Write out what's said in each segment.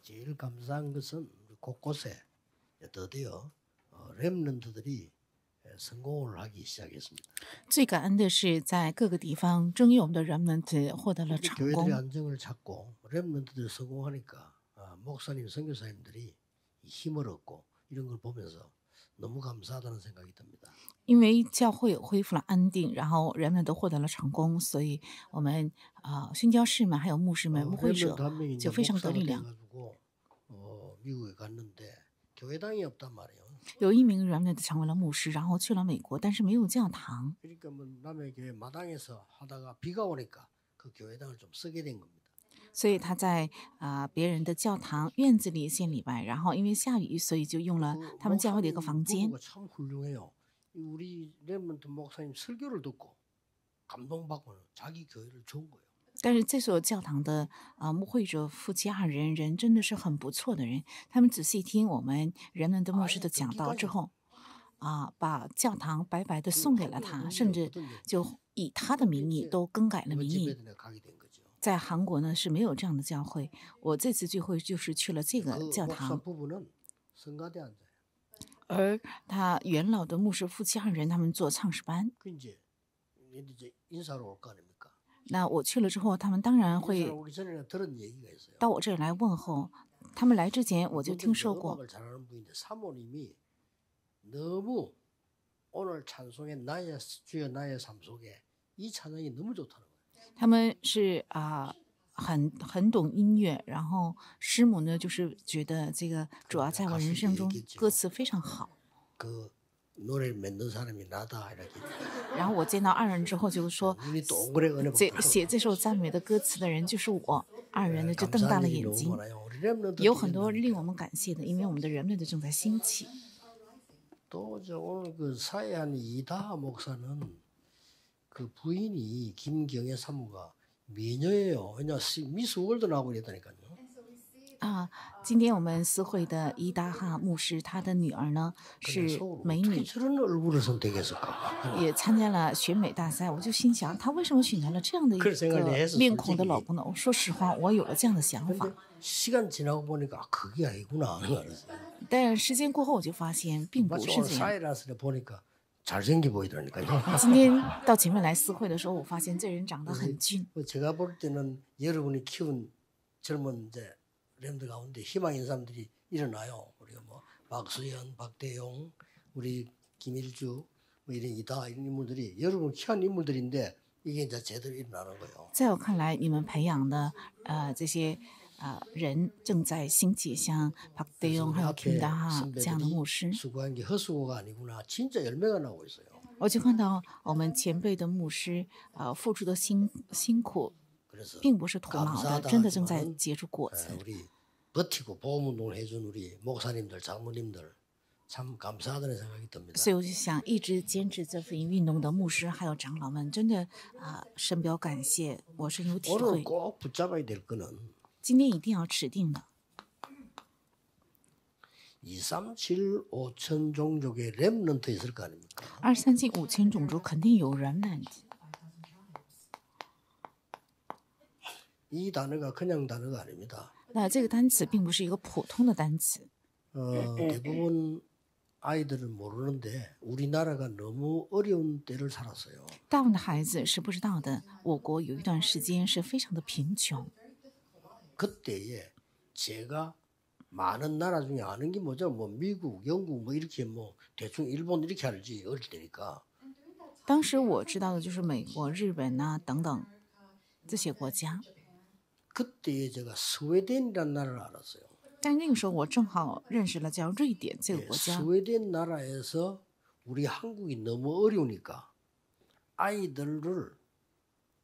제일 감사한 것은 곳곳에 드디어 렘넌트들이 성공을 하기 시작했습니다. 最感恩的是，在各个地方，终于我们的 remnant 获得了成 교회들이 功。 안정을 찾고 렘넌트들이 성공하니까 목사님, 선교사님들이 힘을 얻고 이런 걸 보면서 너무 감사하다는 생각이 듭니다. 因为教会恢复了安定，然后人们都获得了成功，所以我们宣教士们还有牧师们、牧会者 렘넌트 한 명이 就 이제 非常得 목사가 力量。 돼가지고 미국에 갔는데 교회당이 없단 말이에요. 有一名 remnant 成为了牧师，然后去了美国，但是没有教堂。 그러니까 뭐 남의 교회 마당에서 하다가 비가 오니까 그 교회당을 좀 쓰게 된 겁니다. 所以他在别人的教堂院子里献礼拜，然后因为下雨，所以就用了他们教会的一个房间。 부부가 참 훌륭해요. 우리 렘넌트 목사님 설교를 듣고 감동받고는 자기 교회를 준 거예요. 但是这所教堂的牧会者夫妻二人，人真的是很不错的人。他们仔细听我们人们的牧师的讲道之后，把教堂白白的送给了他，甚至就以他的名义都更改了名义。 가게 된 거죠. 在韩国呢是没有这样的教会，我这次聚会就是去了这个教 목사 堂， 부부는 성가대 앉아요. 而他元老的牧师夫妻二人他们做唱诗班。 그 이제 인사로 올 거 아닙니까? 那我去了之后，他们当然 인사로 会 오기 전에 들은 얘기가 있어요. 到我这里来问候。他们来之前我就听说过， 음악을 잘하는 분인데 사모님이 너무 오늘 찬송의 나의 주여 나의 삶 속에 이 찬양이 너무 좋다는 거예요. 他们是很懂音乐，然后师母呢就是觉得这个主要在我人生中歌词非常好。 그 노래를 만든 사람이 나다 이렇게. 然后我见到二人之后就说， 눈이 동그랗게 은혜 写这首赞美的歌词的人就是我。二人呢就瞪大了 감사한 일이 眼 너무 睛， 많아요. 우리 렘넌트 有很多令我们感谢的，因为我们的人们正在兴起。 또 저 오늘 그 사회한 이다 목사는 그 부인이 김경애 사모가 미녀예요. 왜냐 미스 월드 나오고 이랬다니까요. 今天我们私会的伊达哈牧师，他的女儿呢是美 어떻게 女， 저런 얼굴을 선택했을까? 也参加了选美大赛。我就心想，她为什么选择了这样的一 그래서생각을 个 했어 面孔的老公呢？说实话，我有了这样的想法。 근데 시간 지나고 보니까 그게 아니구나 하는 거 알았어요. 但时间过后，我就发现并不 마치 是 오늘 这样。 사이라스를 보니까 잘생겨 보이더라니까요. 今天到前面来私会的时候，我发现这人长得很俊。 제가 볼 때는 여러분이 키운 젊은 이제 렘드 가운데 희망 있는 사람들이 일어나요. 우리가 뭐 박수현, 박대용, 우리 김일주 뭐 이런 이다 이런 인물들이 여러분 키운 인물들인데 이게 이제 제대로 일어나는 거예요. 在我看来，你们培养的这些人正在兴起，像박대용还有 김다하这样的牧师。 수고한 게 헛수고가 아니구나. 진짜 열매가 나고 있어요. 我就看到我们前辈的牧师付出的辛苦， 그래서 并不是徒劳的，真的正在结出果子。 우리 버티고 보험운동을 해준 우리 목사님들, 장모님들 참 감사하다는 생각이 듭니다. 所以我就想，一直坚持这福音运动的牧师还有长老们，真的深表感谢。我深有体 오늘 会。 꼭 붙잡아야 될 거는 今天一定要持定的。 237, 5천 종족의 렘넌트 있을 거 아닙니까? 237、5000种族肯定有remnant。 이 단어가 그냥 단어가 아닙니다. 那这个单词并不是一个普通的单词。 대부분 아이들은 모르는데 우리나라가 너무 어려운 때를 살았어요. 大部分的孩子是不知道的，我国有一段时间是非常的贫穷。 그때에 제가 많은 나라 중에 아는 게 뭐죠? 뭐 미국, 영국 뭐 이렇게 뭐 대충 일본 이렇게 알지 어릴 때니까. 当时我知道的就是美国、日本等等这些国家。 그때에 제가 스웨덴이라는 나라를 알았어요. 但那个时候我正好认识了叫瑞典这个 예, 国家。 스웨덴 나라에서 우리 한국이 너무 어려우니까 아이들을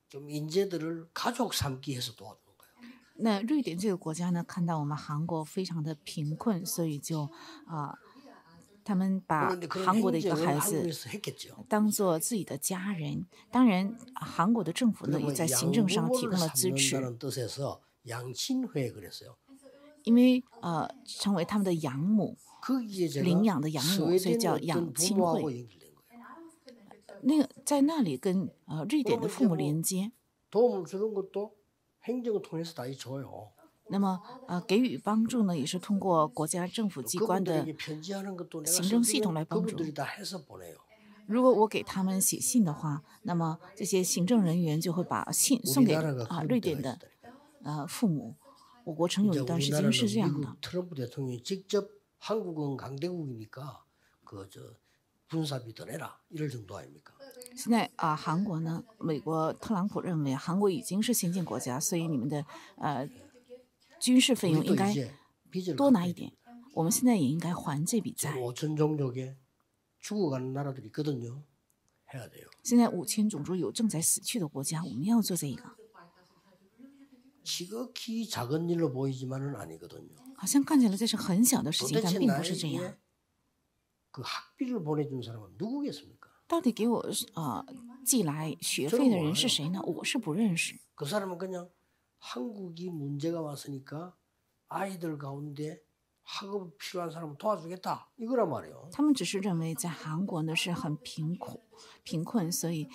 좀 인재들을 가족 삼기 해서 도와주는 거예요. 那瑞典这个国家呢，看到我们韩国非常的贫困，所以就他们把 그런데 그런 韩国的一个 행정을 孩子 한국에서 했겠죠. 当做自己的家人。当然，韩国的政府呢也 그리고 在行政上提供 양부모를 了支持， 삼는다는 뜻에서 양친회 그랬어요. 因为成为他们的养母， 거기에 제가 领养的养母，所以 스웨덴 叫 어떤 养亲 부모하고 会。 연결된 거예요. 那个在那里跟瑞典的父母连接， 도움을 주는 것도 행정을 통해서 다 줘요. 那么给予帮助呢，也是通过国家政府机关的 그분들에게 편지하는 것도 내가 行政系统 써주면 来帮助。 그분들이 다 해서 보내요. 如果我给他们写信的话，那么这些行政人员就会把信送给 우리나라가 그런 瑞 때가 典的 있다니까. 父母。我国曾有 이제 一段时间是 우리나라는 这样的。 미국 트럼프 대통령이 직접 한국은 강대국이니까 군사비 더 내라 이럴 정도 아닙니까? 现在韩国呢，美国特朗普认为韩国已经是先进国家，所以你们的军事费用 우리도 应该 이제 빚을 多拿 갚아야 一点。我们现在也应该还这笔 지금 债。 5천 종족에 죽어가는 나라들이 있거든요. 해야 돼요. 现在5000种族有正在死去的国家，我们要做这个。 지극히 작은 일로 보이지만은 아니거든요. 好像看起来这是很小的事情，但 도대체 并不是这样。 나에게 그 학비를 보내준 사람은 누구겠습니까? 到底给我寄来学费的人是谁呢？我是不认识。 그 사람은 그냥 한국이 문제가 왔으니까 아이들 가운데 학업 필요한 사람 도와주겠다 이거란 말이에요. 他们只是认为在韩国呢是很贫困，所以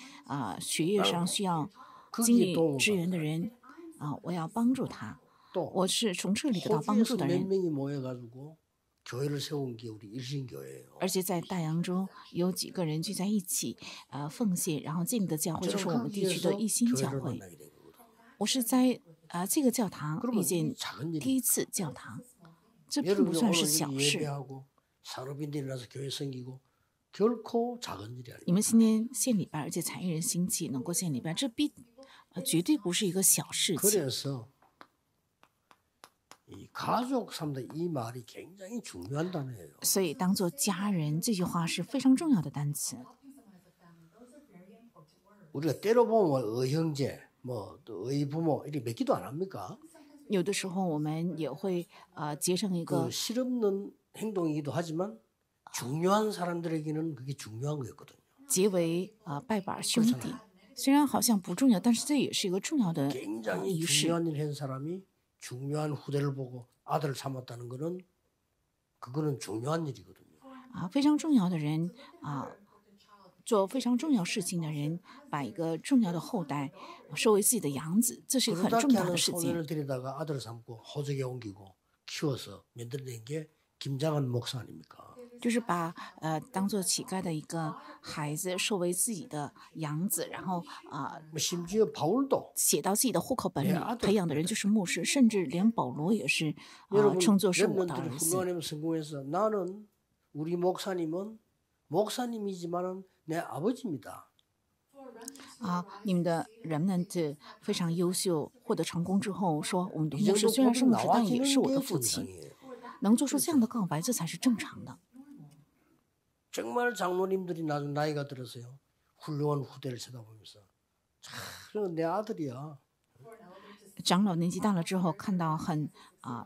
学业上需要经济支援的人我要帮助他。 또 我是从这里得到帮助 호주에서 的 몇 人。 명이 모여가지고 교회를 세운 게 우리 일신교회예요. 而且在大洋洲有几个人聚在一起奉献，然后建立的教会就是我们地区的一心教 교회를 会。 만나게 된 거거든요. 我是在这个教堂 그러면 遇见 이 작은 일이 第一次教堂，这并 여러분이 不算 오늘 是小 여기 事。 예배하고 산업인들이 나서 교회 생기고 결코 작은 일이 你 아닙니다. 们今天献礼拜，而且产业人兴起，能够献礼拜，这绝对不是一个小事情。 그래서 이 가족 삼다 이 말이 굉장히 중요한 단어예요. 所以，当做家人这句话是非常重要的单词。 우리가 때로 보면 의형제, 또 의부모 이렇게 맺기도 안 합니까? 有的时候我们也会结成一个 그 실없는 행동이기도 하지만 중요한 사람들에게는 그게 중요한 거였거든요. 结为拜把兄弟。虽然好像不重要，但是这也是一个重要的 굉장히 仪式。 중요한 일 한 사람이 중요한 후대를 보고 아들을 삼았다는 거는 그거는 중요한 일이거든요. 非常重要的人做非常重要事情的人，把一个重要的后代收为自己的养子，这是一个很重 그렇게 要的 하는 事情。 소년을 데려다가 아들을 삼고 호적에 옮기고 키워서 만들어낸 게 김장한 목사 아닙니까? 就是把当做乞丐的一个孩子收为自己的养子，然后뭐 심지어 바울도 写到自己的户口本里 아들 ，培养的人就是牧师，甚至连保罗也是 여러분 称作是我的 렘넌트를 儿子。 훈련하면 성공해서 나는 우리 목사님은 목사님이지만은 내 아버지입니다. 你们的 remnant 非常优秀，获得成功之后说，我们的 이 牧师 정도 虽然是 고백 牧师，但也是 나와지는 我的 게 父亲。 정상이에요. 能做出这样的告白，这才是正常的。 정말 장로님들이 나이가 들어서요. 훌륭한 후대를 쳐다보면서 참, 내 아들이야. 长老年纪大了之后，看到很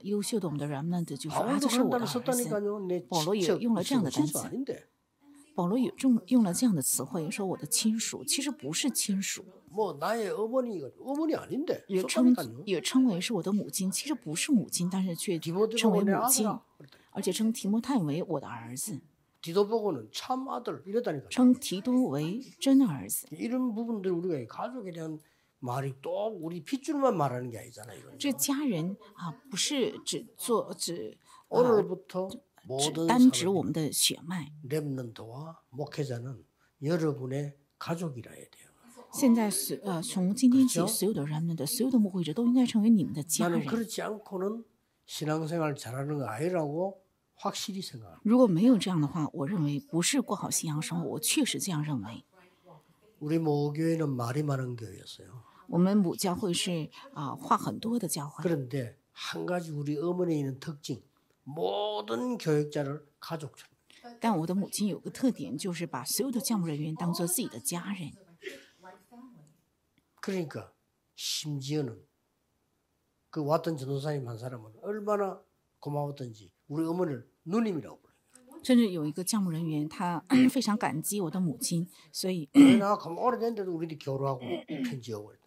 优秀的我们的 remnant，就说 바울도 这是 그런 我的 단어 儿子。 썼다니까요. 내 保罗也 친척, 用了这样的单 친척 词， 아닌데. 保罗也用了这样的词汇，说我的亲属，其实不是亲属， 뭐 나의 어머니 아닌데. 也 썼다니까요. 称为是我的母亲，其实不是母亲，但是却 디모데 称为 보고 내 母亲， 아들아. 而且称提摩太为我的儿子， 디도 보고는 참 아들 이랬다니까요. 称提多为真儿子。 이런 부분들 우리가 이 가족에 대한 말이 또 우리 핏줄만 말하는 게 아니잖아요. 이건. 这家人不是只 오늘부터 모든 单指我 사람 们的血脉。 렘넌트와 목회자는 여러분의 가족이라 해야 돼요. 现在从今天起， 그렇죠 所有的人们的所有的牧会者都应该成为你们的家 나는 人。 그렇지 않고는 신앙생활 잘하는 거 아니라고 확실히 생각합니다. 如果没有这样的话，我认为不是过好信仰生活。我确实这样认为。 우리 모교회는 말이 많은 교회였어요. 我们母教会是话很多的教会， 그런데 한 가지 우리 어머니에 있는 특징, 모든 교육자를 가족처럼. 但我的母亲有个特点，就是把所有的教牧人员当做自己的家人。 그러니까 심지어는 그 왔던 전도사님 한 사람은 얼마나 고마웠던지 우리 어머니를 누님이라고 불러요. 甚至有一个教牧人员，他非常感激我的母亲，所以 나 가면 오래됐는데도 우리들이 교류하고 편지하고 그랬다.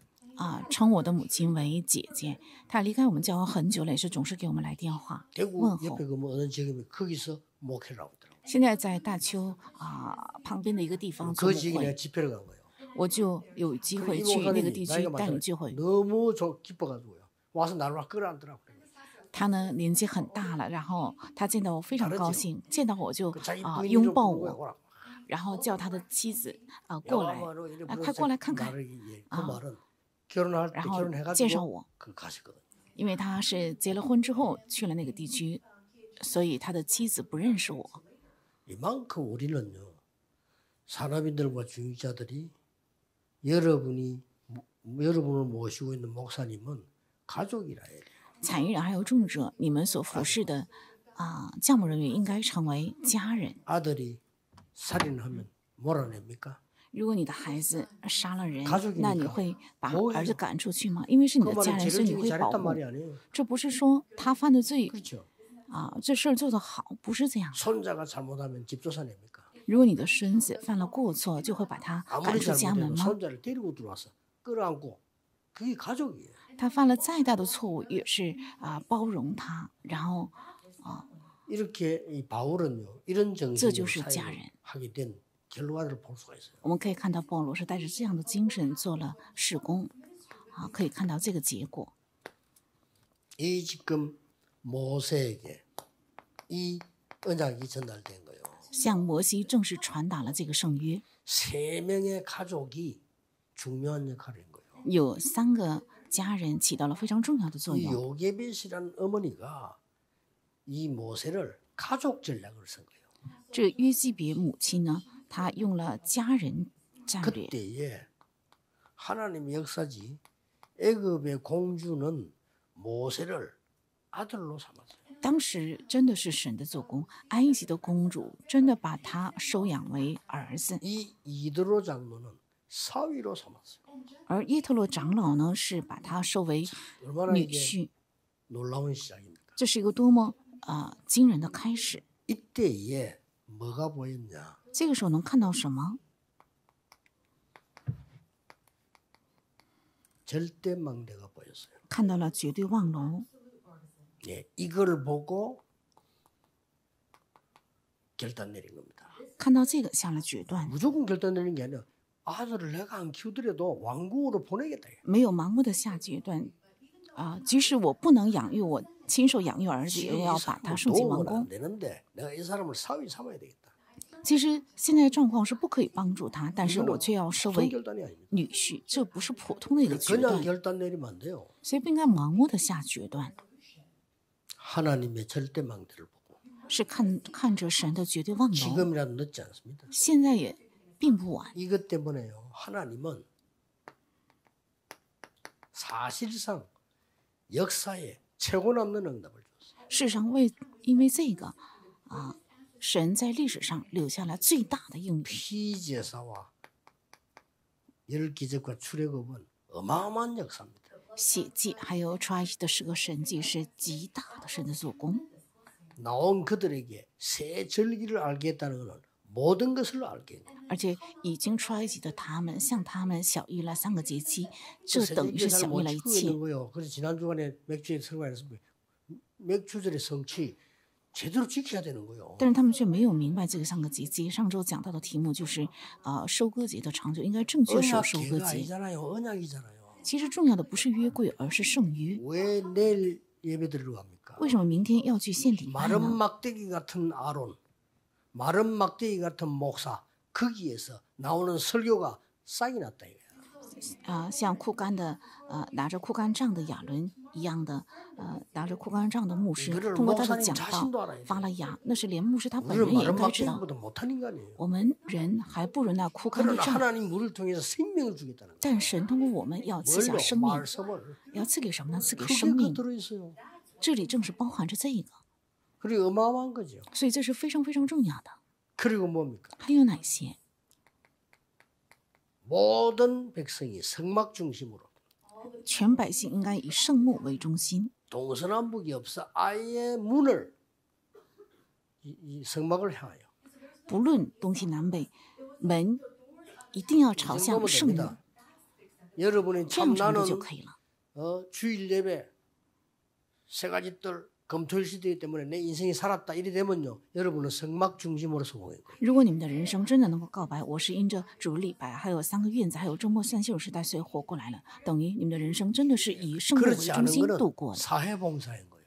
称我的母亲为姐姐。她离开我们教会很久了，也是总是给我们来电话 대구 问候。 옆에 그 뭐 어느 지역이면 거기서 목회를 하고 있더라고. 现在在大邱旁边的一个地方做 그 牧 지역에 내가 会， 집회를 간 거예요. 我就有机 그 会 이 去那个 목사님이 地区 나이가 带领 많잖아요. 聚会。 너무 기뻐가지고요. 와서 나를 막 끌어안더라고. 他呢年纪很大了，然后他见到我非常 다르죠 高兴，见到我就 자기 부인이 拥 좀 抱 부른 거야. 我， 오라. 然后叫他的妻子过来， 야마로 이래 快 부르면서 过来看看， 말을 예, 그 啊， 말은 결혼할 때 然后介绍 결혼해가지고 我， 그 가시거든. 因为他是结了婚之后去了那个地区，所以他的妻子不认识我。 이만큼 우리는요 산업인들과 중직자들이 여러분을 모시고 있는 목사님은 가족이라 해요. 产业人还有种者，你们所服侍的教牧人员应该成为家人。 아들이 살인하면 몰아냅니까? 如果你的孩子杀了人 가족이니까 ，那你会把 뭐해요 儿子赶出去吗？因为是你 그 的家 말은 人，所以 죄를 你 지기 会保 잘했단 护。 말이 아니에요. 这不是说他犯的罪 그렇죠. 这事儿做得好，不是这样。 손자가 잘못하면 집 쫓아냅니까? 如果你的孙子犯了过错，就会把他赶 아무리 出家门 잘못해도 吗？ 손자를 데리고 들어와서 끌어안고 그게 가족이에요. 他犯了再大的错误，也是包容他，然后 이렇게 이 바울은요 이런 这 정신으로 就是家人。 사역하게 된 결과를 볼 수가 있어요. 我们可以看到保罗是带着这样的精神做了事工，可以看到这个结果。 이 지금 모세에게 이 언약이 전달된 거예요. 向摩西正式传达了这个圣约， 세 명의 가족이 중요한 역할을 한 거예요. 有3个家人起到了非常重要的作 이 用。 요게벳이라는 어머니가 이 모세를 가족 전략을 쓴 거예요. 这约基别母亲呢，她用了家人战略。 그때에 하나님의 역사지 애굽의 공주는 모세를 아들로 삼았어요. 当时真的是神的做工，埃及的公主真的把他收养为儿子， 이 이드로 장로는 사위로 삼았어요. 而耶特洛长老呢是把他收为 얼마나 女 이게 婿， 놀라운 시작입니까? 这是一个多么惊人的开始。 이때에 뭐가 보였냐? 这个时候能看到什么？ 절대망대가 보였어요. 看到了绝对望楼， 예, 이걸 보고 결단 내린 겁니다. 看到这个下了决断， 무조건 결단 내린 게 아니라 아들을 내가 안 키우더라도 왕궁으로 보내겠다. 没有盲目的下决断即使我不能养育我亲手养育儿子，也要把他送进王 도움은 안 宫。 되는데 내가 이 사람을 사위 삼아야 되겠다. 其实现在状况是不可以帮助他，但是我却要收 보통 为 결단이 아닙니다. 女婿，这不是普通的一个决 그냥 断， 결단 내리면 안 돼요. 所以不应该盲目的下决断， 하나님의 절대망대를 보고 是看着神的绝对望楼。 지금이라도 늦지 않습니다. 现在也并不晚， 이것 때문에요. 하나님은 사실상 역사에 최고 남는 응답을 줬어요. 事实上因为这个神在历史上留下了最大的应允。 피제사와 열 기적과 출애굽은 어마어마한 역사입니다. 血祭还有出埃及的10个神迹是极大的神的做工， 나온 그들에게 새 절기를 알게 했다는 것은 모든 것을 알게 했다. 而且已经出埃及的他们向他们晓谕了3个节期，这 새 等于是 절기를 晓谕 잘못 了一 지키고 切 있는 。 거예요. 그래서 지난 주간에 맥주에 설교했습니다. 맥주절의 성취 제대로 지켜야 되는 거예요. 但是他们却没有明白这个3个节期。上周讲到的题目就是收割节的长久应该正确守收割 언약계가 节。 아니잖아요. 언약이잖아요. 其实重要的不是约柜，而是圣约。 왜 내일 예배 드리러 갑니까? 为什么明天要去献礼拜 마른 呢？ 막대기 같은 아론, 마른 막대기 같은 목사 거기에서 나오는 설교가 싹이 났다 이거야. 像枯干的拿着枯干杖的亚伦一样的拿着枯干杖的牧师， 이거를 通过他的 목사님 讲 자신도 道 알아야 发了芽，那是连牧师他本 우리는 人也 마른 应该知道。 막대기보다 못한 인간이에요. 我们人还不如那枯干的 그러나 杖， 하나님 우리를 통해서 생명을 주겠다는 거예요. 但神通过我们要赐下 뭘요? 生命， 말씀을 要赐给什么呢？赐给 그게 生 그 命。 들어있어요. 这里正是包含着这个， 그리고 어마어마한 거죠. 所以这是非常非常重要的。 그리고 뭡니까? 还有哪些？ 모든 백성이 성막 중심으로 全百姓应该以圣幕为中心， 동서남북이 없어 아예 문을 이 성막을 향하여 不论东西南北，门一定要 이 朝向 정도면 圣幕， 됩니다. 여러분이 这样 참 程度 나는 就可以了。 주일 예배 세 가지 뜰 금토일 시대이기 때문에 내 인생이 살았다 이래 되면요 여러분은 성막 중심으로 성공한 거예요. 如果你们的人生真的能够告白，我是因着主礼拜，还有3个院子，还有周末散休时代，所以活过来了，等于你们的人生真的是以圣幕为 그렇지 中 않은 心度 거는 过的。 사회봉사인 거예요.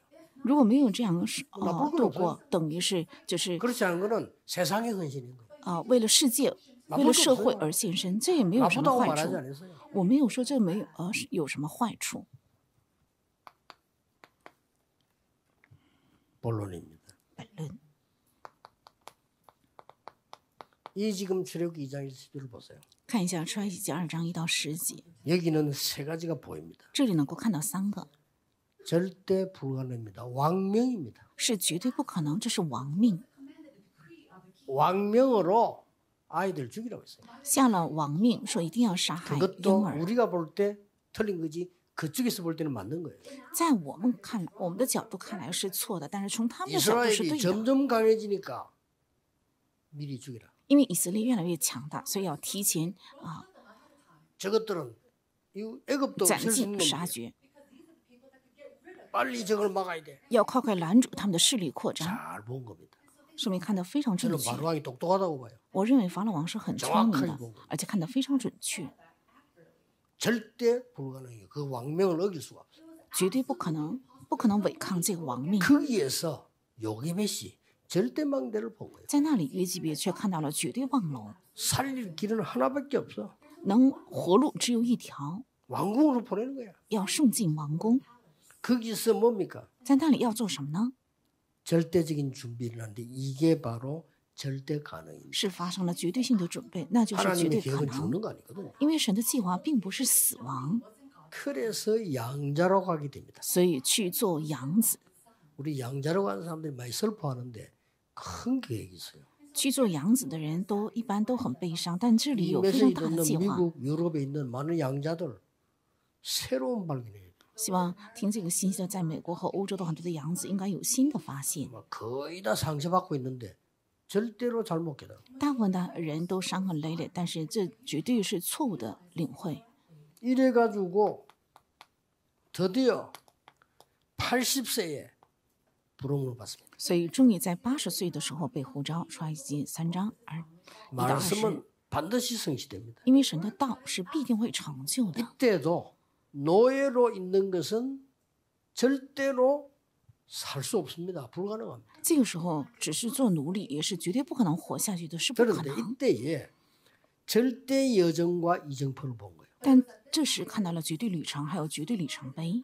如果没有这样나쁠 건 度 없어요. 过，等于是就是 그렇지 않은 거는 세상의 헌신인 거예요. 为了世界、为了社会而献身，这也没有什么 나쁘다고 坏 말하지 处。 않았어요. 我没有说这没有有什么坏处。 본론입니다. 本论 이 지금 출애굽기 2장 1절을 보세요. 看一下出埃及记2章1到10节， 여기는 세 가지가 보입니다. 这里能够看到3个， 절대 불가능입니다. 왕명입니다. 是绝对不可能，这是亡命， 왕명으로 아이들 죽이라고 했어요. 下了亡命，说一定要杀害婴 그것도 儿。 우리가 볼 때 틀린 거지 그쪽에서 볼 때는 맞는 거예요. 在我们看来，我们的角度看来是错的，但是从他们的角度是 이스라엘이 对的。 점점 강해지니까 미리 죽이라. 因为以色列越来越强大，所以要提前 저것들은 이 애굽도 斩 없앨 수 尽 있는 杀 놈이에요. 绝， 빨리 저걸 막아야 돼. 要快快拦住他们的势力扩张。 잘 본 겁니다. 说明看得非常准 저는 确。 바로왕이 똑똑하다고 봐요. 我认为法老王是很聪明的，而且看得非常准确， 절대 불가능해요. 그 왕명을 어길 수가 없어요. 绝对不可能，不可能违抗这个王命。 거기에서 요기벳이 절대 망대를 본 거예요. 在那里，约基别却看到了绝对望楼， 살릴 길은 하나밖에 없어. 能活路只有一条， 왕궁으로 보내는 거야. 要送进王宫。 거기서 뭡니까? 在那里要做什么呢？ 절대적인 준비를 하는데 이게 바로 절대 가능입니다. 是发生了绝对性的准备，那就是绝 하나님의 对可 계획은 能。 죽는 거 아니거든요. 因为神的计划并不是死亡， 그래서 양자로 가게 됩니다. 所以去做养子。 우리 양자로 가는 사람들이 많이 슬퍼하는데 큰 계획이 있어요. 去做养子的人一般都很悲伤，但这里 이 有非 메시지 常大的 듣는 计划。 미국, 유럽에 있는 많은 양자들 새로운 발견이에요. 希望听这个信息的，在美国和欧洲的很多的养子应该有新的发现。 거의 다 상처받고 있는데 절대로 잘못 깨달아. 大部分的人都伤痕累累，但是这绝对是错误的领会。 이래가지고 드디어 80세에 부름을 받습니다. 所以终于在80岁的时候被呼召，出埃及记3章1到20。 말씀은 반드시 성취됩니다. 因为神的道是必定会成就的。 이때도 노예로 있는 것은 절대로 살 수 없습니다. 불가능합니다. 这个时候只是做奴隶，也是绝对不可能活下去的，是不可 그런데 能。 이때에 절대 여정과 이정표를 본 거예요. 但这时看到了绝对旅程，还有绝对里程碑，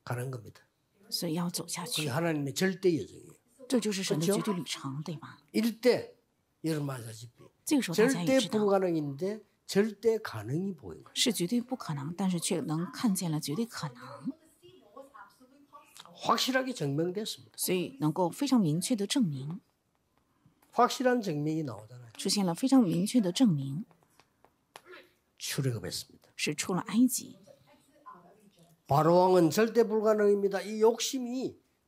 가는 겁니다. 所以要走下 그게 去。 하나님의 절대 여정이에요. 这就是神的 그렇죠 绝对旅程，对吧？ 이럴 때 여러분 아시다시피 这个时候大家也 절대 知道， 불가능인데 절대 가능이 보인 거예요. 是绝对不可能，但是却能看见了绝对可能， 확실하게 증명됐습니다. 所以能够非常明确的证明， 확실한 증명이 나오잖아요. 出现了非常明确的证明， 출애굽했습니다. 是出了埃及。 바로왕은 절대 불가능입니다. 이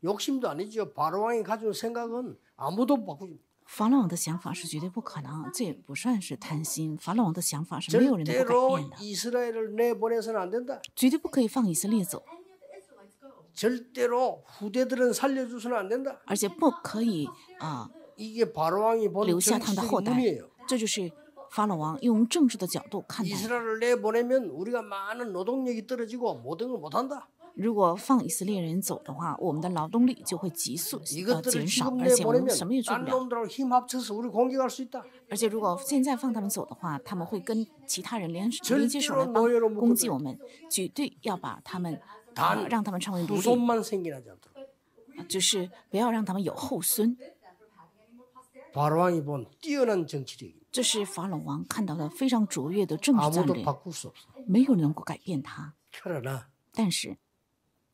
욕심도 아니죠. 바로왕이 가진 생각은 아무도 바꾸지. 法老王的想法是绝对不可能，这也不算是贪心。法老王的想法是没有人能够改 절대로 变的， 이스라엘을 내보내서는 안 된다. 绝对不可以放以色列走， 절대로 후대들은 살려줘서는 안 된다. 而且不可以이게 바로왕이 본 留下他们的后 정치적인 代 문이에요. 。这就是法老王用政治的角度看待。 이스라엘을 내보내면 우리가 많은 노동력이 떨어지고 모든 걸 못한다. 如果放以色列人走的话，我们的劳动力就会急速 이것들을 减少， 지금 而且我们 내보내면 什么也做 딴 不了。 놈들하고 힘 합쳐서 우리 공격할 수 있다. 而且如果现在放他们走的话，他们会跟其他人连接手来 절대로 帮 노예로 攻击 묶어둬. 我们，绝对要把他们단 让他们成为奴隶， 후손만 생겨나지 않도록. 就是不要让他们有后孙。 바로왕이 본 뛰어난 정치력입니다. 这是法老王看到的非常卓越的政治战 아무도 略， 바꿀 수 없어. 没有人能够改变他。 그러나 但是，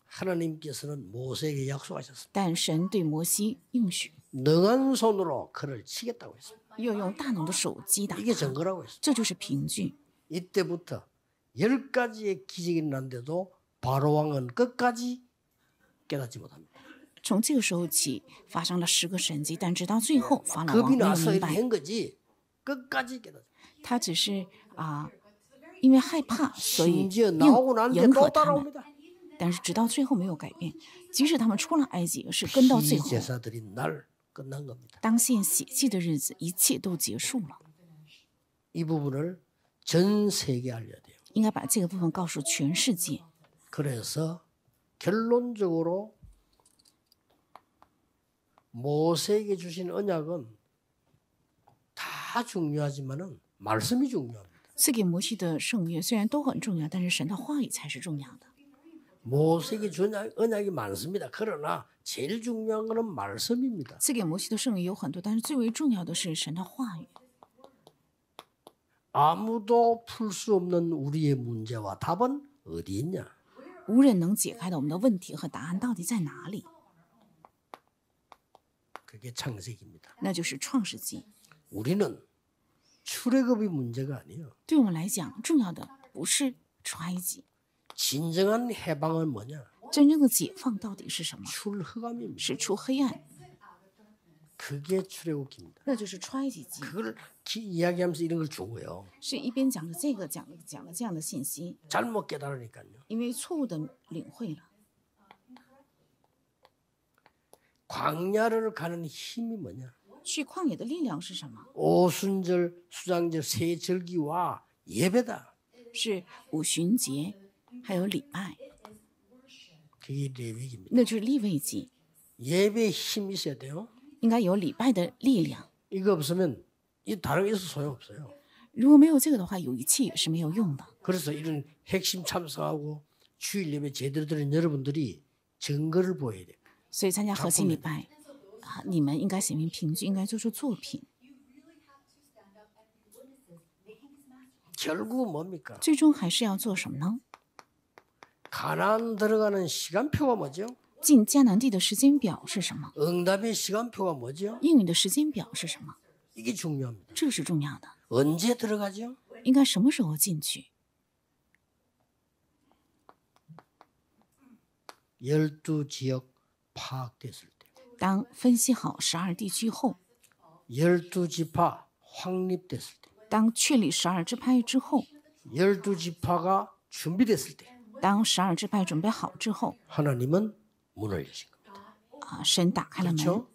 하나님께서는 모세에게 약속하셨습니다. 但神对摩西应许， 능한 손으로 그를 치겠다고 했습니다. 要用大能的手击打 이게 他， 증거라고 했습니다. 这就是凭据。 이때부터 10가지의 기적이 났는데도 바로왕은 끝까지 깨닫지 못합니다. 从这个时候起，发生了10个神迹，但直到最后，法老王 겁이 没有 나서 明 이렇게 白， 한 거지 끝까지 깨닫지. 他只是因为害怕，所以 심지어 나오고 난 뒤에 迎合 또 他们。 따라옵니다. 但是直到最后没有改变，即使他们出了埃及，是跟到最后。 제사들이 날 끝난 겁니다. 当献血祭的日子，一切都结束了。 이 부분을 전 세계에 알려야 돼요. 应该把这个部分告诉全世界。 그래서 결론적으로 모세에게 주신 언약은 다 중요하지만은 말씀이 중요합니다. 赐给摩西的圣约虽然都很重要，但是神的话语才是重要的。 모세에게 준 언약이 많습니다. 그러나 제일 중요한 것은 말씀입니다. 赐给摩西的圣约有很多，但是最为重要的是神的话语。 아무도 풀 수 없는 우리의 문제와 답은 어디 있냐? 无人能解开的我们的问题和答案到底在哪里？ 그게 창세기입니다. 那就是创世纪。 우리는 출애굽이 문제가 아니에요. 对我们来讲，重要的不是出埃及， 진정한 해방은 뭐냐? 真正的解放到底是什么？ 출흑암입니다. 是出黑暗， 그게 출애굽기입니다. 那就是出埃及记。 그걸 이야기하면서 이런 걸 준 거예요. 是一边讲着这个，讲了这样的信息， 잘못 깨달으니까요. 因为错误的领会了。 광야를 가는 힘이 뭐냐? 去旷野的力量是什么？ 오순절, 수장절, 세 절기와 예배다. 是五旬节，还有礼拜， 그게 레위기입니다. 那就是立位记， 예배에 힘이 있어야 돼요. 应该有礼拜的力量。 이거 없으면 이 다른 게 있어서 소용없어요. 如果没有这个的话，有一切也是没有用的。 그래서 이런 핵심 참석하고 주일 예배 제대로 드린 여러분들이 증거를 보여야 돼요. 所以参加核心礼拜啊，你们应该写明凭据，应该做出作品。 결국 뭡니까? 最终还是要做什么呢？ 가나안 들어가는 시간표가 뭐죠? 进迦南地的时间表是什么？ 응답의 시간표가 뭐죠? 应允的时间表是什么？ 이게 중요합니다. 这是重要的。 언제 들어가죠? 应该什么时候进去？ 12지역 파악됐을 때. 当分析好12地区后， 12지파 확립됐을 때. 当确立12支派之后， 12지파가 준비됐을 때. 当12支派准备好之后， 하나님은 문을 여신 겁니다. 啊，神打开了门。 그렇죠?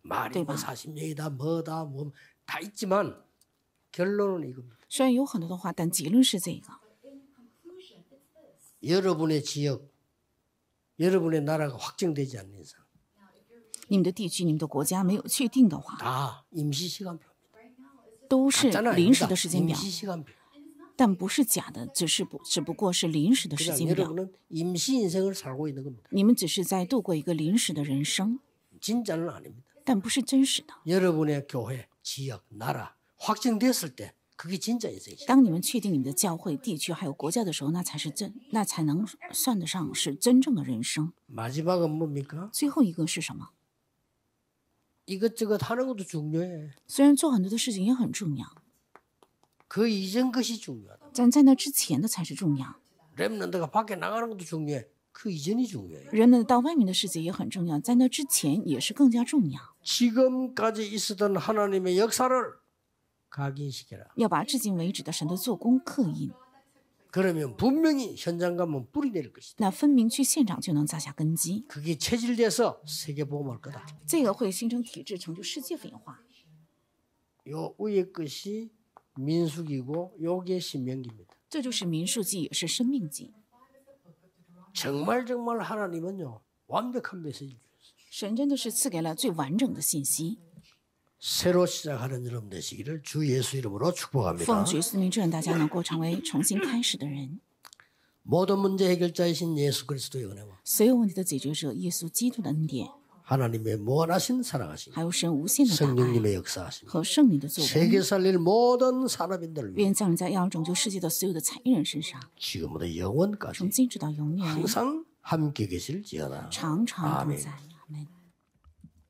말이 네, 뭐 봐. 40년이다 뭐다 뭐 다 있지만 결론은 이겁니다. 虽然有很多的话，但结论是这个： 여러분의 지역, 여러분의 나라가 확정되지 않는 이상 你们的地区、你们的国家没有确定的话， 다 임시 시간표입니다. 都是 가짜는 临时 아닙니다. 的时间表， 임시 시간표. 但不是假的，只不过是临时的时 그냥 间表。 여러분은 임시 인생을 살고 있는 겁니다. 你们只是在度过一个临时的人生， 진짜는 아닙니다. 但不是真实的。 여러분의 교회, 지역, 나라 확정됐을 때 그게 진짜 인생이죠. 当你们确定你们的教会、地区还有国家的时候，那才能算得上是真正的人生。 마지막은 뭡니까? 最后一个是什么？ 이것저것 하는 것도 중요해. 虽然做很多的事情也很重要， 그 이전 것이 중요하다. 但在那之前的才是重要。 렘넌트가 밖에 나가는 것도 중요해. 그 이전이 중요해요. 人们到外面的世界也很重要，在那之前也是更加重要。 지금까지 있었던 하나님의 역사를 각인시켜라. 要把至今为止的神的做工刻印， 그러면 분명히 현장 가면 뿌리 내릴 것이다. 那分明去现场就能扎下根基。 그게 체질돼서 세계보험할 거다. 这个会形成体制，成就世界文化。 요 위의 것이 민수기고 요게 신명기입니다. 这就是民数记，也是生命记。 정말 하나님은요 완벽한 메시지를 주셨어요. 神真的是赐给了最完整的信息。 새로 시작하는 여러분 되시기를 주 예수 이름으로 축복합니다. 奉主耶稣名，祝愿大家能够成为重新开始的人。 모든 문제 해결자이신 예수 그리스도의 은혜와 所有问题的解决者耶稣基督的恩典， 하나님의 무한하신 사랑하심 还有神无限的大爱 성령님의 역사하심 和圣灵的作 세계 工， 살릴 모든 산업인들을 위해 愿降临在要拯救世界的所有的才艺人身上， 지금부터 영원까지 从今直到永远， 항상 함께 계실지어다. 常常同 아멘. 在。阿门。